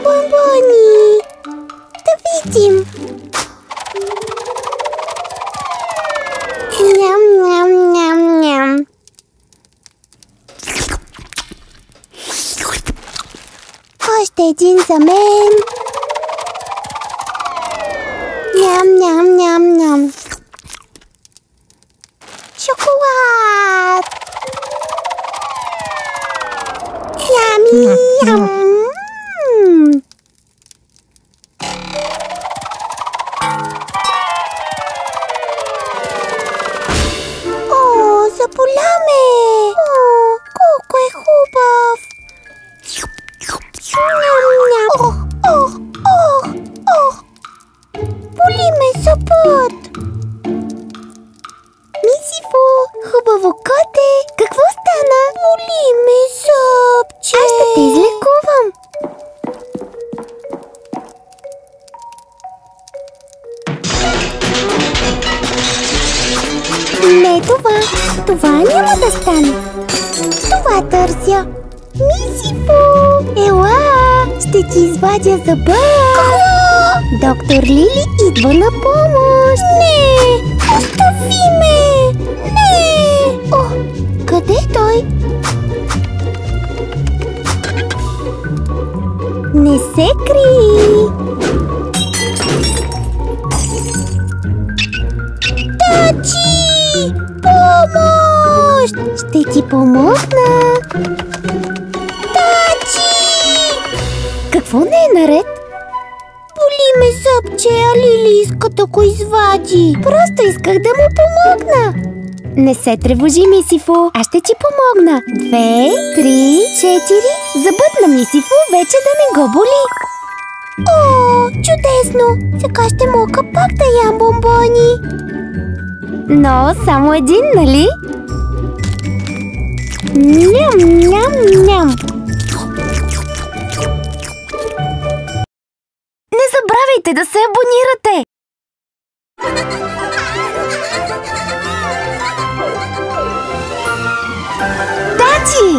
Бонбони! Да видим! Ням-ням-ням-ням! Още един за мен! Ням-ням-ням-ням! Шоколад! Ням-ням! О, заболя ме! О, колко е хубав! Ням-ням! Ох, ох, ох, ох! Боли ме зъбът! Мисифо, хубаво коте! Какво стана? Боли ме зъбче! Аз ще те излекувам! Не това! Това няма да стане! Това търся! Мисифо! Ела! Ще ти извадя зъба! Доктор Лили идва на помощ! Не! Остави ме! Не! О, къде е той? Не се крий! Тачи! Помощ! Ще ти помогна! Тачи! Какво не е наред? Боли ме зъбче, а Лили иска да го извади. Просто исках да му помогна. Не се тревожи, Мисифо. Аз ще ти помогна. 2, 3, 4. Зъбът на Мисифо вече да не го боли. О, чудесно! Сега ще мога пак да ям бонбони. Но само един, нали? Ням, ням, ням. Не забравяйте да се абонирате! Тачи!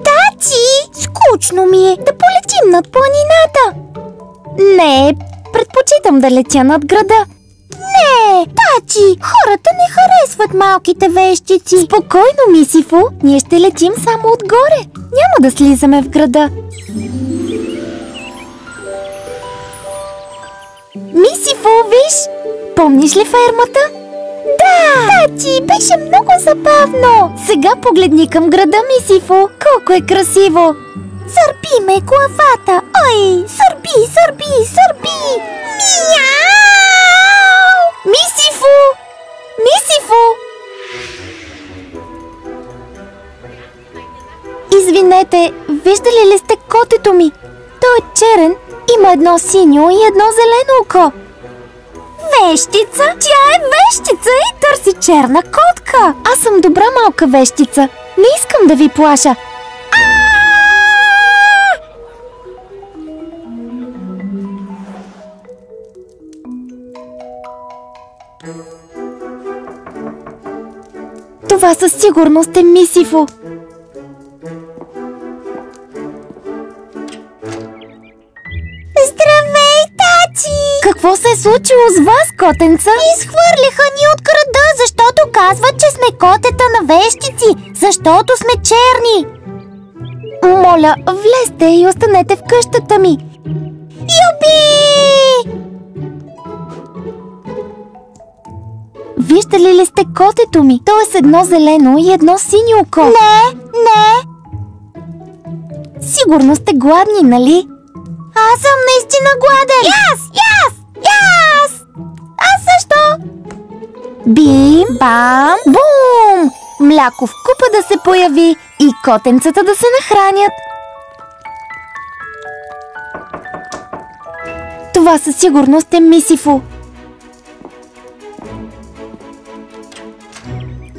Тачи! Скучно ми е да полетим над планината! Не, предпочитам да летя над града. Не, Тачи! Хората не харесват малките вещици. Спокойно, Мисифо. Ние ще летим само отгоре. Няма да слизаме в града. Мисифо, виж! Помниш ли фермата? Да! Тачи, беше много забавно. Сега погледни към града, Мисифо. Колко е красиво. Сърби ме главата. Ой, сърби, сърби, сърби. Мяу! Мисифо! Мисифо! Извинете, виждали ли сте котето ми? Той е черен, има едно синьо и едно зелено око. Вещица? Тя е вещица и търси черна котка. Аз съм добра малка вещица. Не искам да ви плаша. Това със сигурност е Мисифо. Здравей, Тачи! Какво се е случило с вас, котенца? Изхвърлиха ни от града, защото казват, че сме котета на вещици, защото сме черни. Моля, влезте и останете в къщата ми. Юби! Виждали ли сте котето ми? То е с едно зелено и едно синьо око. Не, не. Сигурно сте гладни, нали? Аз съм наистина гладен. Аз! Аз също. Бим, бам, бум! Мляко в купа да се появи и котенцата да се нахранят. Това със сигурност е Мисифо.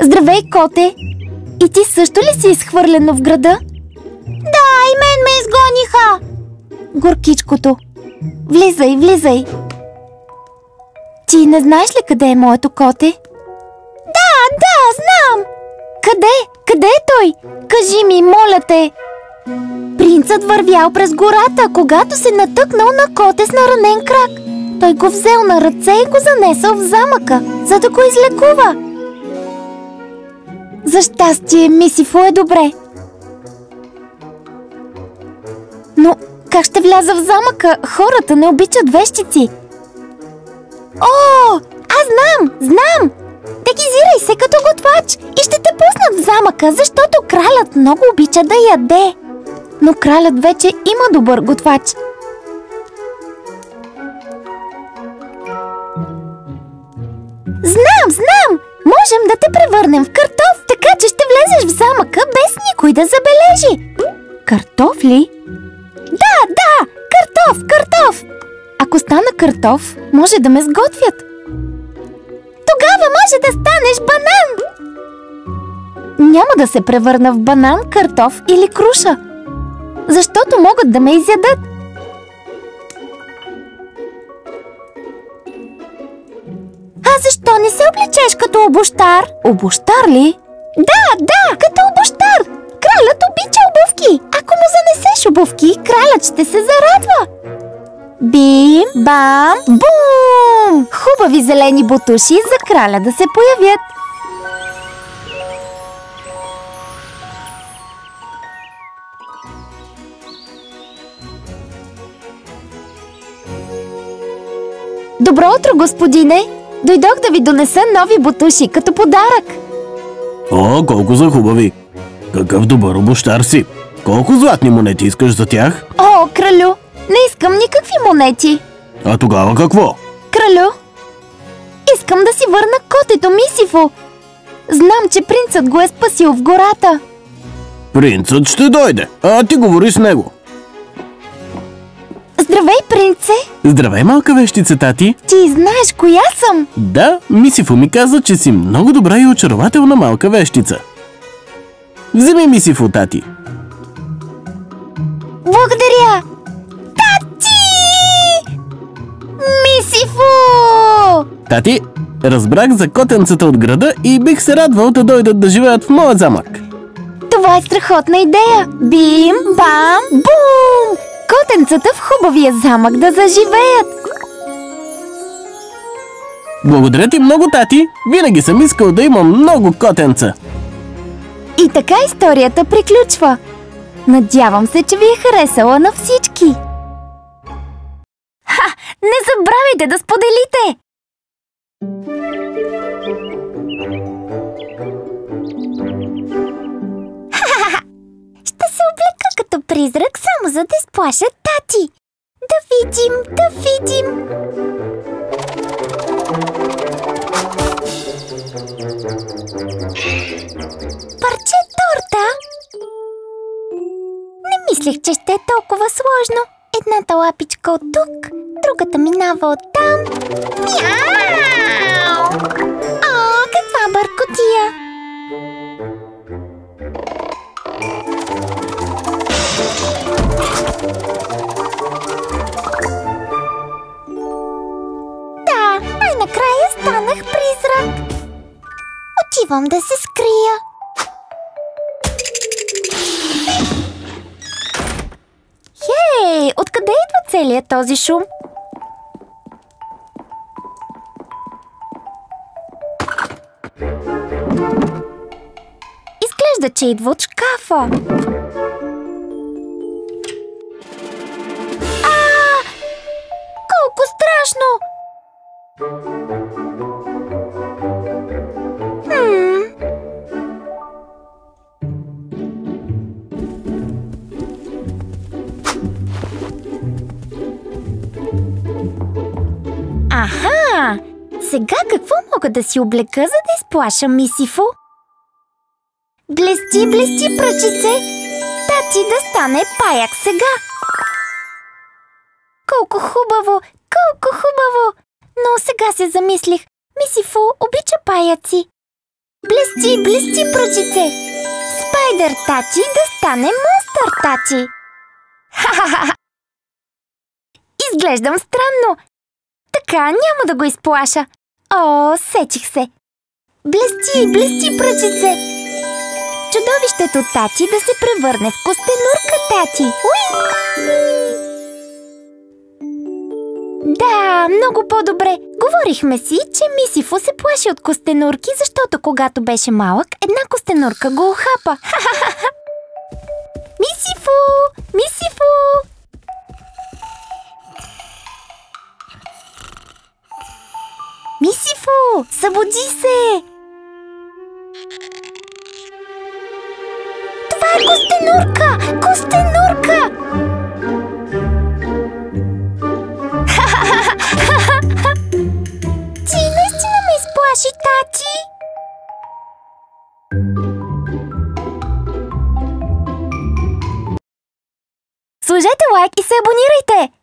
Здравей, коте! И ти също ли си изхвърлено в града? Да, и мен ме изгониха! Горкичкото, влизай, влизай! Ти не знаеш ли къде е моето коте? знам! Къде? Къде е той? Кажи ми, моля те! Принцът вървял през гората, когато се натъкнал на коте с наранен крак. Той го взел на ръце и го занесъл в замъка, за да го излекува. За щастие, Мисифу е добре. Но как ще вляза в замъка? Хората не обичат вещици. О, аз знам! Дегизирай се като готвач и ще те пуснат в замъка, защото кралят много обича да яде. Но кралят вече има добър готвач. Знам! Можем да те превърнем в картоф, така че ще влезеш в замъка без никой да забележи. Картоф ли? Да! Картоф! Ако стана картоф, може да ме сготвят. Тогава може да станеш банан. Няма да се превърна в банан, картоф или круша, защото могат да ме изядат. А защо не се облечеш като обущар? Обущар ли? Да, като обущар. Кралят обича обувки. Ако му занесеш обувки, кралят ще се зарадва. Бим, бам, бум! Хубави зелени бутуши за краля да се появят. Добро утро, господине! Дойдох да ви донеса нови бутуши като подарък. О, колко са хубави! Какъв добър обущар си! Колко златни монети искаш за тях? О, кралю! Не искам никакви монети. А тогава какво? Кралю, искам да си върна котето Мисифу. Знам, че принцът го е спасил в гората. Принцът ще дойде, а ти говори с него. Здравей, принце! Здравей, малка вещица, тати! Ти знаеш коя съм? Да, Мисифу ми каза, че си много добра и очарователна малка вещица. Вземи Мисифу, тати. Благодаря! Тати! Мисифу! Тати, разбрах за котенцата от града и бих се радвал да дойдат да живеят в моя замък. Това е страхотна идея! Бим, бам, бум! Котенцата в хубавия замък да заживеят! Благодаря ти много, тати! Винаги съм искал да имам много котенца! И така историята приключва. Надявам се, че ви е харесала на всички. Не забравяйте да споделите! Ще се облека като призрак, само за да изплаша тати. Да видим. Парче торта? Не мислех, че ще е толкова сложно. Едната лапичка от тук, другата минава от там. Мяу! О, каква бъркотия! Да, най-накрая станах призрак. Отивам да се скрия. Хей, откъде идва целият този шум? Изглежда, че идва от шкафа. Колко страшно! Аха! Сега какво мога да си облека, за да изплаша Мисифу? Блести, пръчице! Тати да стане паяк сега! Колко хубаво! Но сега се замислих. Мисифу обича паяци. Блести, пръчице! Спайдър Тати да стане монстър Тати! Ха-ха-ха! Изглеждам странно. Така няма да го изплаша. О, сечих се. Блести, блести, пръчице! Чудовището Тачи да се превърне в костенурка, Тачи! Уи! Да, много по-добре. Говорихме си, че Мисифу се плаши от костенурки, защото когато беше малък, една костенурка го охапа. Мисифу! Мисифу! Мисифу! Събуди се! Това е костенурка! Костенурка! Ти наистина ме изплаши, Тачи! Сложете лайк и се абонирайте!